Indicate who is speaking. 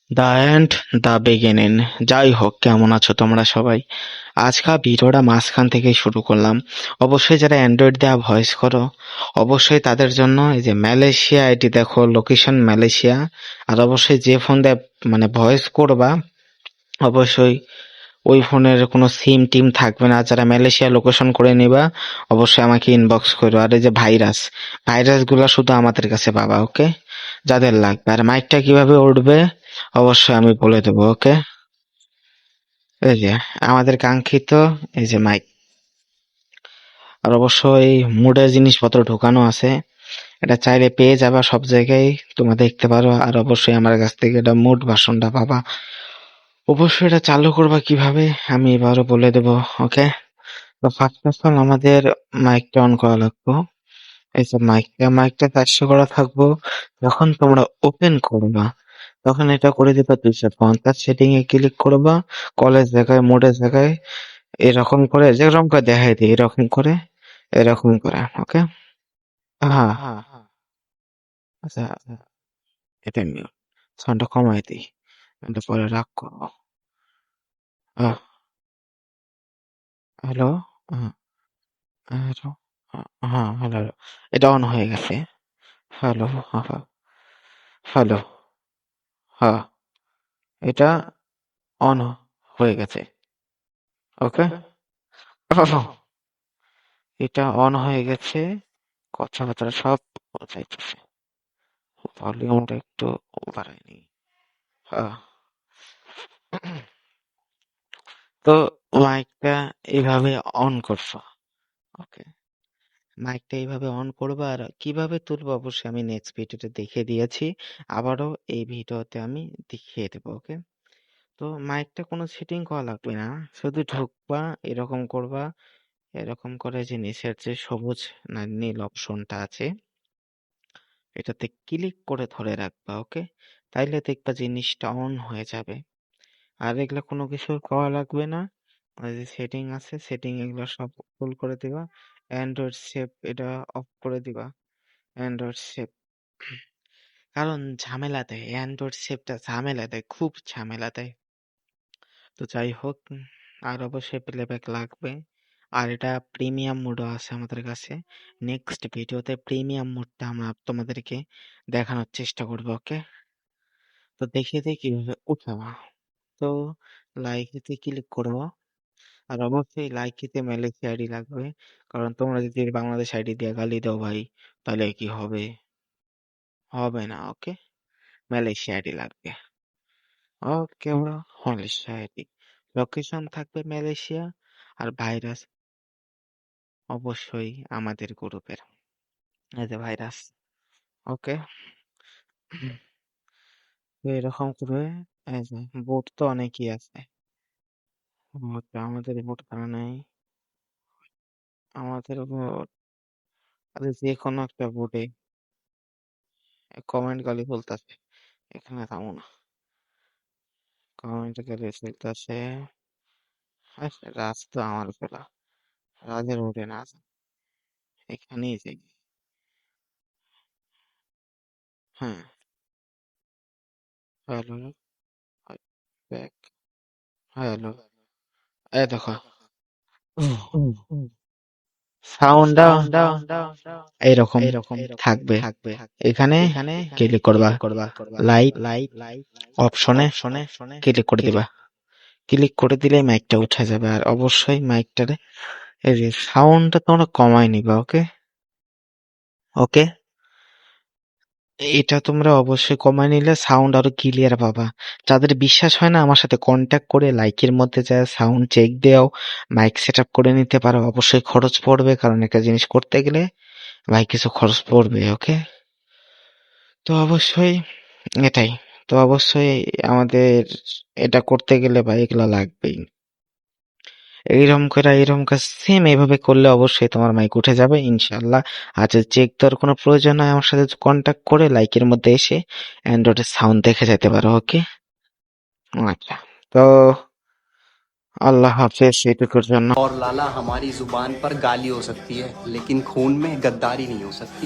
Speaker 1: The end the beginning. যাই হোক, কেমন আছো তোমরা সবাই? আজকাল ভিডিওটা মাঝখান থেকে শুরু করলাম। অবশ্যই যারা অ্যান্ড্রয়েড দেওয়া ভয়েস করো, অবশ্যই তাদের জন্য এই যে মালয়েশিয়া, এটি দেখো লোকেশন মালয়েশিয়া। আর অবশ্যই যে ফোন দিয়ে মানে ভয়েস করবা, অবশ্যই ওই ফোনের কোনো সিম টিম থাকবে না। যারা মালয়েশিয়া লোকেশন করে নিবা, অবশ্যই আমাকে ইনবক্স করো। আর এই যে ভাইরাস, ভাইরাস গুলা শুধু আমাদের কাছে পাবা, ওকে? যাদের লাগবে। আর মাইকটা কিভাবে উঠবে অবশ্যই আমি বলে দেবো, ওকে? এই যে আমাদের কাঙ্ক্ষিত এই যে মাইক। আর অবশ্যই মুডের জিনিসপত্র ঢোকানো আছে, এটা চাইলে পেয়ে যাবা সব জায়গায়, তোমরা দেখতে পারো। আর অবশ্যই আমার কাছ থেকে এটা মুড ভার্সনটা পাবা। অবশ্যই এটা চালু করবা কিভাবে আমি এবারও বলে দেবো, ওকে? তো ফার্স্ট অফ অল আমাদের মাইকটা অন করা লাগবে। এই যে মাইকটা চারশো করা থাকবো। যখন তোমরা ওপেন করবা, তখন এটা করে দিবা 250 সেটিং এ ক্লিক করবা। কলেজ জায়গায়, মোডের জায়গায় এরকম করে, যেরকম করে দেখাই দিই, এরকম করে, ওকে? হ্যাঁ, আচ্ছা, এটা মিউট, সাউন্ডটা কমাই দিই, এটা পরে রাগ করবো। হ্যালো, হ্যালো, হ্যাঁ, হ্যালো, এটা অন হয়ে গেছে। হ্যালো, হ্যাঁ, হ্যালো, হ্যাঁ, এটা অন হয়ে গেছে, ওকে? এটা অন হয়ে গেছে, কথাবার্তা সব যাইতেছে। ভলিউমটা একটু বাড়াইনি। হ্যাঁ, তো মাইকটা এইভাবে অন করছো, ওকে? মাইকটা এইভাবে অন করবো। আর কিভাবে তুলবো অবশ্যই আমি নেক্সট ভিডিওতে দেখিয়ে দিয়েছি, আবারও এই ভিডিওতে আমি দেখিয়ে দেবো, ওকে? তো মাইকটা কোনো সেটিং করা লাগবে না, শুধু ঢুকবা, এরকম করবা, এরকম করে যে নিচের যে সবুজ না নীল অপশনটা আছে, এটাতে ক্লিক করে ধরে রাখবা, ওকে? তাইলে দেখবা জিনিসটা অন হয়ে যাবে। আর এগুলা কোনো কিছু করা লাগবে না। আর যে সেটিং আছে, সেটিং এগুলো সব ফুল করে দিবা। অ্যান্ড্রয়েড সেভ এটা অফ করে দিবা। অ্যান্ড্রয়েড সেভ, কারণ ঝামেলা দেয়, অ্যান্ড্রয়েড সেভটা ঝামেলা দেয়, খুব ঝামেলা দেয়। তো যাই হোক, আর অবশ্যই প্লেব্যাক লাগবে। আর এটা প্রিমিয়াম মোডও আছে আমাদের কাছে। নেক্সট ভিডিওতে প্রিমিয়াম মোডটা আমরা তোমাদেরকে দেখানোর চেষ্টা করবো, ওকে? তো দেখিয়ে দিই কিভাবে উঠাবা। তো লাইকেতে ক্লিক করবো। আর অবশ্যই লাইকিতে মালয়েশিয়া আইডি লাগবে, কারণ তোমরা যদি বাংলাদেশ আইডি দিয়ে গালি দাও ভাই, তাহলে কি হবে? হবে না, ওকে? মালয়েশিয়া আইডি লাগবে, okay bro? Malaysia ID, location থাকবে মালয়েশিয়া। আর ভাইরাস অবশ্যই আমাদের গ্রুপের, এই যে ভাইরাস, ওকে? তো এরকম করে, এই যে বোট তো অনেকই আছে, আমাদের বোট তারা নাই, আমাদের বোট, আরে যে কোনো একটা বোটে কমেন্ট গালি বলতেছে, এখানে থামো না, কমেন্ট গালি চলতেছে। রাজ তো আমার ফেলা, রাজের বোটে না, এখানেই যাই। হ্যাঁ, হ্যালো, ব্যাক, হ্যালো, এই দেখো সাউন্ড এইরকম থাকবে। এখানে ক্লিক করবা, লাইট অপশনে ক্লিক করে দিবা। ক্লিক করে দিলে মাইকটা উঠে যাবে। আর অবশ্যই মাইকটারে এই যে সাউন্ডটা তোমরা কমায় নিবা, ওকে? ওকে, এটা তোমরা অবশ্যই কমায় নিলে সাউন্ড আরো ক্লিয়ার পাবা। যাদের বিশ্বাস হয় না, আমার সাথে কন্ট্যাক্ট করে লাইকের মধ্যে যায় সাউন্ড চেক দেও, মাইক সেট আপ করে নিতে পারো। অবশ্যই খরচ পড়বে, কারণ একটা জিনিস করতে গেলে ভাই কিছু খরচ পড়বে, ওকে? তো অবশ্যই এটাই, তো অবশ্যই আমাদের এটা করতে গেলে ভাই এগুলো লাগবেই। এইরকম করে সেম এইভাবে করলে অবশ্যই তোমার মাইক উঠে যাবে ইনশাল্লাহ। আর যদি চেক দেওয়ার কোনো প্রয়োজন হয়, আমার সাথে কন্ট্যাক্ট করে লাইকের মধ্যে এসে অ্যান্ড্রয়েডের সাউন্ড দেখে যেতে পারো, ওকে? আচ্ছা, তো আল্লাহ হাফেজ এইটুকুর জন্য।
Speaker 2: और लाला हमारी जुबान पर गाली हो सकती है लेकिन खून में गद्दारी नहीं हो सकती.